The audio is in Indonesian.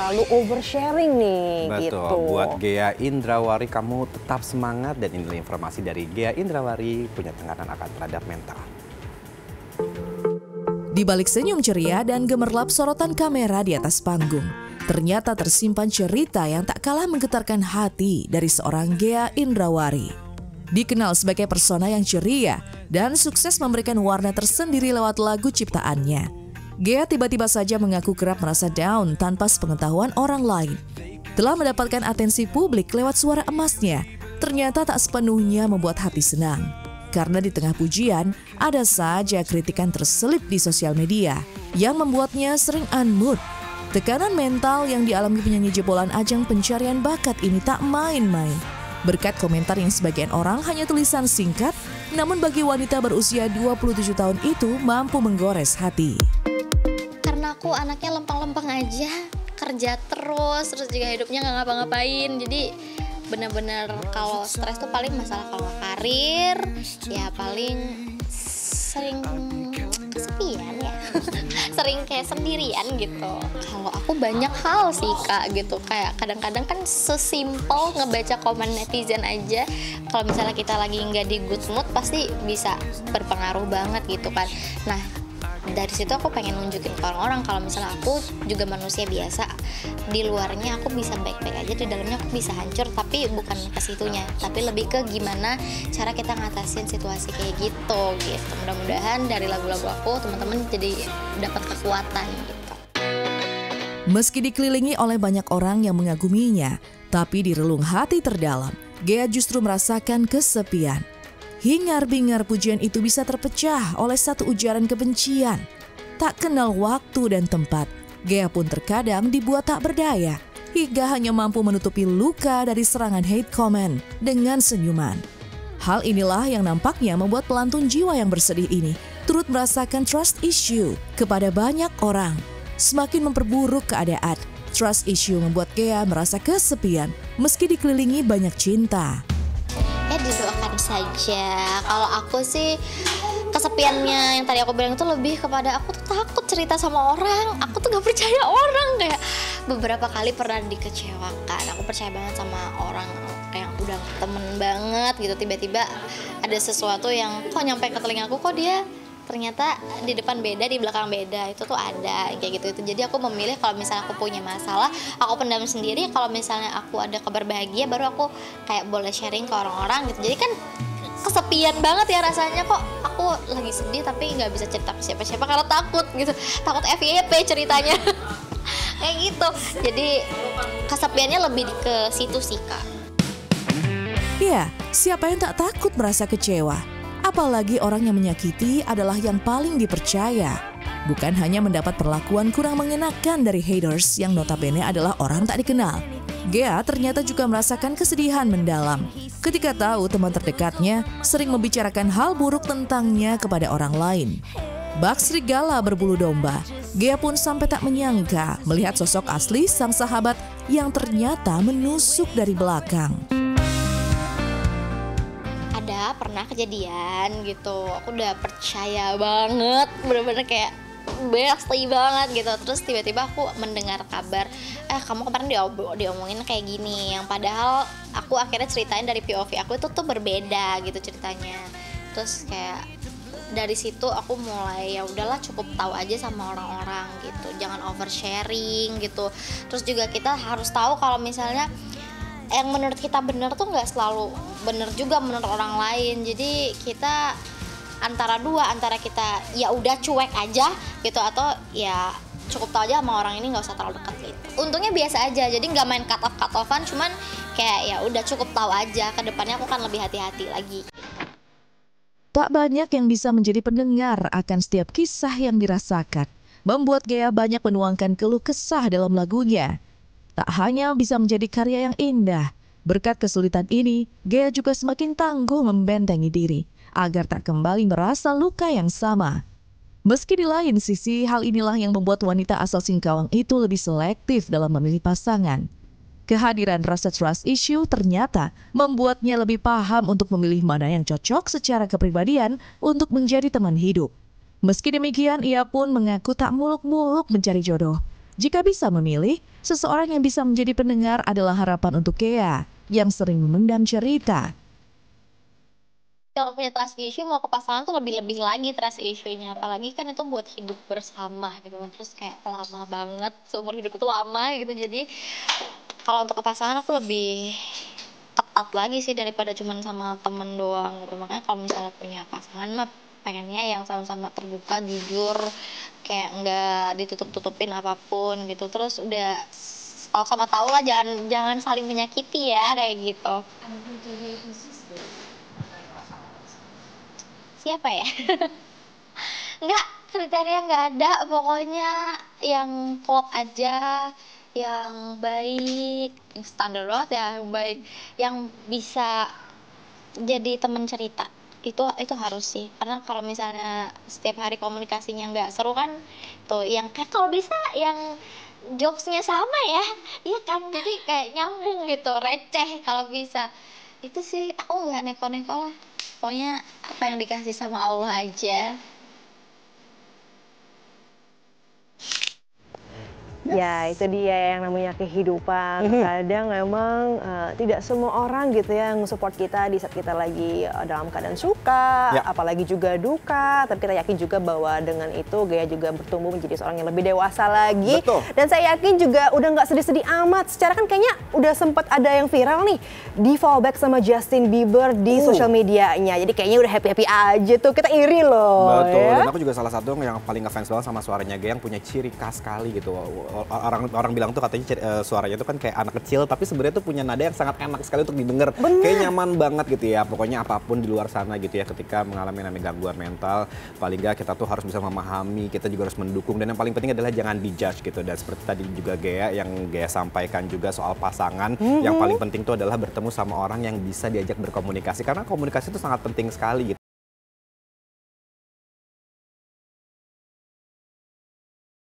terlalu oversharing nih. Betul, gitu. Buat Ghea Indrawari, kamu tetap semangat dan inilah informasi dari Ghea Indrawari, punya tekanan akan terhadap mental. Di balik senyum ceria dan gemerlap sorotan kamera di atas panggung, ternyata tersimpan cerita yang tak kalah menggetarkan hati dari seorang Ghea Indrawari. Dikenal sebagai persona yang ceria dan sukses memberikan warna tersendiri lewat lagu ciptaannya, Ghea tiba-tiba saja mengaku kerap merasa down tanpa sepengetahuan orang lain. Telah mendapatkan atensi publik lewat suara emasnya, ternyata tak sepenuhnya membuat hati senang. Karena di tengah pujian, ada saja kritikan terselip di sosial media yang membuatnya sering unmood. Tekanan mental yang dialami penyanyi jebolan ajang pencarian bakat ini tak main-main. Berkat komentar yang sebagian orang hanya tulisan singkat, namun bagi wanita berusia 27 tahun itu mampu menggores hati. Karena aku anaknya lempeng-lempeng aja, kerja terus juga hidupnya nggak ngapa-ngapain, jadi bener-bener kalau stres tuh paling masalah kalau karir, ya paling sering kesepian ya, sering kayak sendirian gitu. Kalau aku banyak hal sih Kak gitu, kayak kadang-kadang kan sesimpel ngebaca komen netizen aja, kalau misalnya kita lagi nggak di good mood pasti bisa berpengaruh banget gitu kan. Nah dari situ aku pengen nunjukin ke orang-orang kalau misalnya aku juga manusia biasa, di luarnya aku bisa baik-baik aja, di dalamnya aku bisa hancur, tapi bukan ke situnya, tapi lebih ke gimana cara kita ngatasin situasi kayak gitu. Mudah-mudahan dari lagu-lagu aku teman-teman jadi dapat kekuatan gitu. Meski dikelilingi oleh banyak orang yang mengaguminya, tapi di relung hati terdalam, Ghea justru merasakan kesepian. Hingar-bingar pujian itu bisa terpecah oleh satu ujaran kebencian. Tak kenal waktu dan tempat, Ghea pun terkadang dibuat tak berdaya, hingga hanya mampu menutupi luka dari serangan hate comment dengan senyuman. Hal inilah yang nampaknya membuat pelantun jiwa yang bersedih ini turut merasakan trust issue kepada banyak orang. Semakin memperburuk keadaan, trust issue membuat Ghea merasa kesepian meski dikelilingi banyak cinta. Ya didoakan saja. Kalau aku sih kesepiannya yang tadi aku bilang itu lebih kepada aku tuh takut cerita sama orang. Aku tuh gak percaya orang, kayak beberapa kali pernah dikecewakan. Aku percaya banget sama orang kayak udah temen banget gitu, tiba-tiba ada sesuatu yang kok nyampe ke telingaku, kok dia ternyata di depan beda, di belakang beda, itu tuh ada kayak gitu. Jadi aku memilih kalau misalnya aku punya masalah, aku pendam sendiri. Kalau misalnya aku ada kabar bahagia, baru aku kayak boleh sharing ke orang-orang gitu. Jadi kan kesepian banget ya rasanya, kok aku lagi sedih tapi nggak bisa cerita ke siapa-siapa karena takut gitu, takut FYP ceritanya. Kayak gitu. Jadi kesepiannya lebih ke situ sih Kak. Ya, siapa yang tak takut merasa kecewa? Apalagi orang yang menyakiti adalah yang paling dipercaya. Bukan hanya mendapat perlakuan kurang mengenakan dari haters yang notabene adalah orang tak dikenal. Ghea ternyata juga merasakan kesedihan mendalam ketika tahu teman terdekatnya sering membicarakan hal buruk tentangnya kepada orang lain. Bak serigala berbulu domba, Ghea pun sampai tak menyangka melihat sosok asli sang sahabat yang ternyata menusuk dari belakang. Pernah kejadian gitu, aku udah percaya banget, bener-bener kayak bestie banget gitu. Terus tiba-tiba aku mendengar kabar, kamu kemarin diomongin kayak gini, yang padahal aku akhirnya ceritain dari POV aku itu tuh berbeda gitu ceritanya. Terus kayak dari situ aku mulai ya udahlah, cukup tahu aja sama orang-orang gitu, jangan oversharing gitu. Terus juga kita harus tahu kalau misalnya yang menurut kita benar tuh nggak selalu benar juga menurut orang lain. Jadi kita antara kita ya udah cuek aja gitu, atau ya cukup tahu aja sama orang ini, nggak usah terlalu dekat gitu. Untungnya biasa aja, jadi nggak main cut offan, cuman kayak ya udah cukup tahu aja. Kedepannya aku kan lebih hati-hati lagi. Tak banyak yang bisa menjadi pendengar akan setiap kisah yang dirasakan, membuat Ghea banyak menuangkan keluh kesah dalam lagunya. Tak hanya bisa menjadi karya yang indah, berkat kesulitan ini, Ghea juga semakin tangguh membentengi diri agar tak kembali merasa luka yang sama. Meski di lain sisi, hal inilah yang membuat wanita asal Singkawang itu lebih selektif dalam memilih pasangan. Kehadiran rasa trust issue ternyata membuatnya lebih paham untuk memilih mana yang cocok secara kepribadian untuk menjadi teman hidup. Meski demikian, ia pun mengaku tak muluk-muluk mencari jodoh. Jika bisa memilih, seseorang yang bisa menjadi pendengar adalah harapan untuk Ghea yang sering memendam cerita. Kalau punya trust issue mau ke pasangan tuh lebih-lebih lagi trust issue-nya, apalagi kan itu buat hidup bersama gitu kan, terus kayak lama banget, seumur hidup itu lama gitu. Jadi kalau untuk ke pasangan aku lebih ketat lagi sih daripada cuman sama temen doang gitu. Makanya kalau misalnya punya pasangan mah pengennya yang sama-sama terbuka, jujur, kayak nggak ditutup-tutupin apapun gitu. Terus udah sama tahu lah, jangan jangan saling menyakiti ya kayak gitu. Siapa ya? Nggak, kriteria nggak ada, pokoknya yang klop aja, yang baik, yang standar banget ya, yang baik, yang bisa jadi teman cerita. Itu harus sih, karena kalau misalnya setiap hari komunikasinya nggak seru kan, tuh yang kayak kalau bisa yang jokesnya sama ya, iya kan, jadi kayak nyambung gitu, receh kalau bisa. Itu sih aku nggak neko-neko lah, pokoknya apa yang dikasih sama Allah aja. Ya, itu dia yang namanya kehidupan. Kadang memang tidak semua orang gitu ya yang support kita di saat kita lagi dalam keadaan suka, apalagi juga duka. Tapi kita yakin juga bahwa dengan itu Ghea juga bertumbuh menjadi seorang yang lebih dewasa lagi. Betul. Dan saya yakin juga udah nggak sedih-sedih amat. Secara kan kayaknya udah sempat ada yang viral nih di fallback sama Justin Bieber di sosial medianya. Jadi kayaknya udah happy-happy aja tuh. Kita iri loh. Betul, Ya? dan aku juga salah satu yang paling ngefans banget sama suaranya Ghea yang punya ciri khas sekali gitu. Orang bilang tuh katanya suaranya tuh kan kayak anak kecil, tapi sebenarnya tuh punya nada yang sangat enak sekali untuk didengar. Kayak nyaman banget gitu ya. Pokoknya apapun di luar sana gitu ya, ketika mengalami namanya gangguan mental, paling nggak kita tuh harus bisa memahami, kita juga harus mendukung, dan yang paling penting adalah jangan dijudge gitu. Dan seperti tadi juga Ghea yang Ghea sampaikan juga soal pasangan, yang paling penting tuh adalah bertemu sama orang yang bisa diajak berkomunikasi, karena komunikasi itu sangat penting sekali gitu.